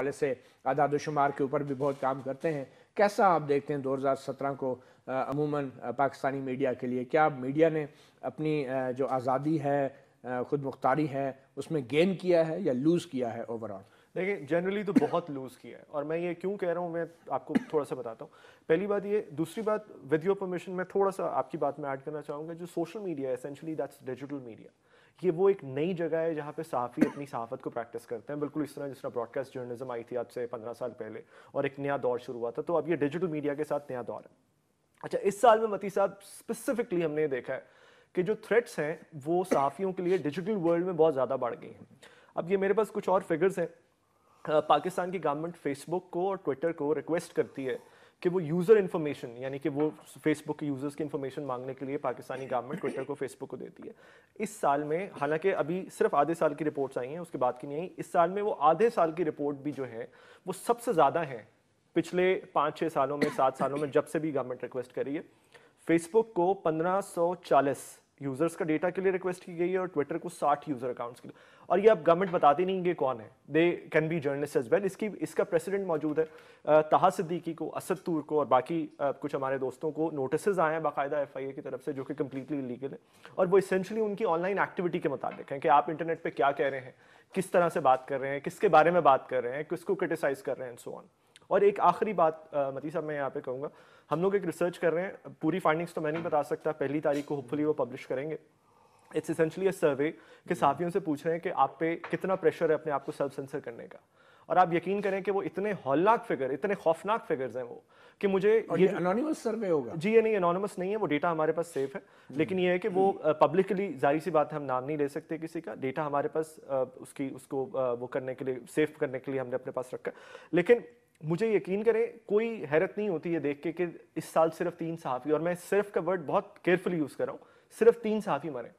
हवाले से आदाद-ओ-शुमार के ऊपर भी बहुत काम करते हैं। कैसा आप देखते हैं 2017 को अमूमन पाकिस्तानी मीडिया के लिए? क्या मीडिया ने अपनी जो आज़ादी है, खुद मुख्तारी है, उसमें गेन किया है या लूज़ किया है ओवरऑल? देखिए, जनरली तो बहुत लूज़ किया है, और मैं ये क्यों कह रहा हूँ मैं आपको थोड़ा सा बताता हूँ। पहली बात ये, दूसरी बात, विद योर परमिशन मैं थोड़ा सा आपकी बात में ऐड करना चाहूँगा। जो सोशल मीडिया है, एसेंशियली दैट्स डिजिटल मीडिया। ये वो एक नई जगह है जहाँ पे सहाफ़ी अपनी सहाफ़त को प्रैक्टिस करते हैं, बिल्कुल इस तरह जिस तरह ब्रॉडकास्ट जर्नलिज्म आई थी आज से 15 साल पहले, और एक नया दौर शुरू हुआ था। तो अब ये डिजिटल मीडिया के साथ नया दौर है। अच्छा, इस साल में मती साहब स्पेसिफिकली हमने देखा है कि जो थ्रेट्स हैं वो सहाफ़ियों के लिए डिजिटल वर्ल्ड में बहुत ज़्यादा बढ़ गई हैं। अब ये मेरे पास कुछ और फिगर्स हैं। पाकिस्तान की गवर्नमेंट फेसबुक को और ट्विटर को रिक्वेस्ट करती है कि वो यूज़र इन्फॉर्मेशन, यानी कि वो फेसबुक के यूज़र्स की इन्फॉर्मेशन मांगने के लिए पाकिस्तानी गवर्नमेंट ट्विटर को, फेसबुक को देती है। इस साल में, हालांकि अभी सिर्फ आधे साल की रिपोर्ट्स आई हैं, उसके बाद की नहीं आई, इस साल में वो आधे साल की रिपोर्ट भी जो है वो सबसे ज़्यादा है पिछले 5-6 सालों में, 7 सालों में, जब से भी गवर्नमेंट रिक्वेस्ट करी है। फेसबुक को 1540 यूजर्स का डेटा के लिए रिक्वेस्ट की गई है और ट्विटर को 60 यूजर अकाउंट्स के लिए। और ये अब गवर्नमेंट बताती नहीं कि कौन है, they can be journalist as well. इसका प्रेसिडेंट मौजूद है। ताहा सिद्दीकी को, असद तूर को और बाकी कुछ हमारे दोस्तों को नोटिस आए हैं बाकायदा FIA की तरफ से, जो कि कम्प्लीटली इलीगल है, और वो इसेंशली उनकी ऑनलाइन एक्टिविटी के मुताबिक है कि आप इंटरनेट पर क्या कह रहे हैं, किस तरह से बात कर रहे हैं, किसके बारे में बात कर रहे हैं, किसको क्रिटिसाइज कर रहे हैं, एंड सो ऑन। और एक आखिरी बात मती साहब मैं यहाँ पे कहूँगा, हम लोग एक रिसर्च कर रहे हैं, पूरी फाइंडिंग्स तो मैं नहीं बता सकता, पहली तारीख को होपफुली वो पब्लिश करेंगे। इट्स एसेंशली अ सर्वे कि सहाफ़ियों से पूछ रहे हैं कि आप पे कितना प्रेशर है अपने आप को सेल्फ सेंसर करने का। और आप यकीन करें कि वो इतने हौलनाक फिगर, इतने खौफनाक फिगर्स हैं वो, कि मुझे ये एनोनिमस सर्वे होगा? जी, ये नहीं, एनोनिमस नहीं है, वो डेटा हमारे पास सेफ है। लेकिन ये है कि वो पब्लिकली, जाहिर सी बात है, हम नाम नहीं ले सकते किसी का, डेटा हमारे पास उसको वो करने के लिए, सेफ करने के लिए हमने अपने पास रखा। लेकिन मुझे यकीन करें, कोई हैरत नहीं होती है देख के कि इस साल सिर्फ 3 सहाफ़ी, और मैं सिर्फ का वर्ड बहुत केयरफुली यूज़ कर रहा हूँ, सिर्फ 3 सहाफ़ी मरे।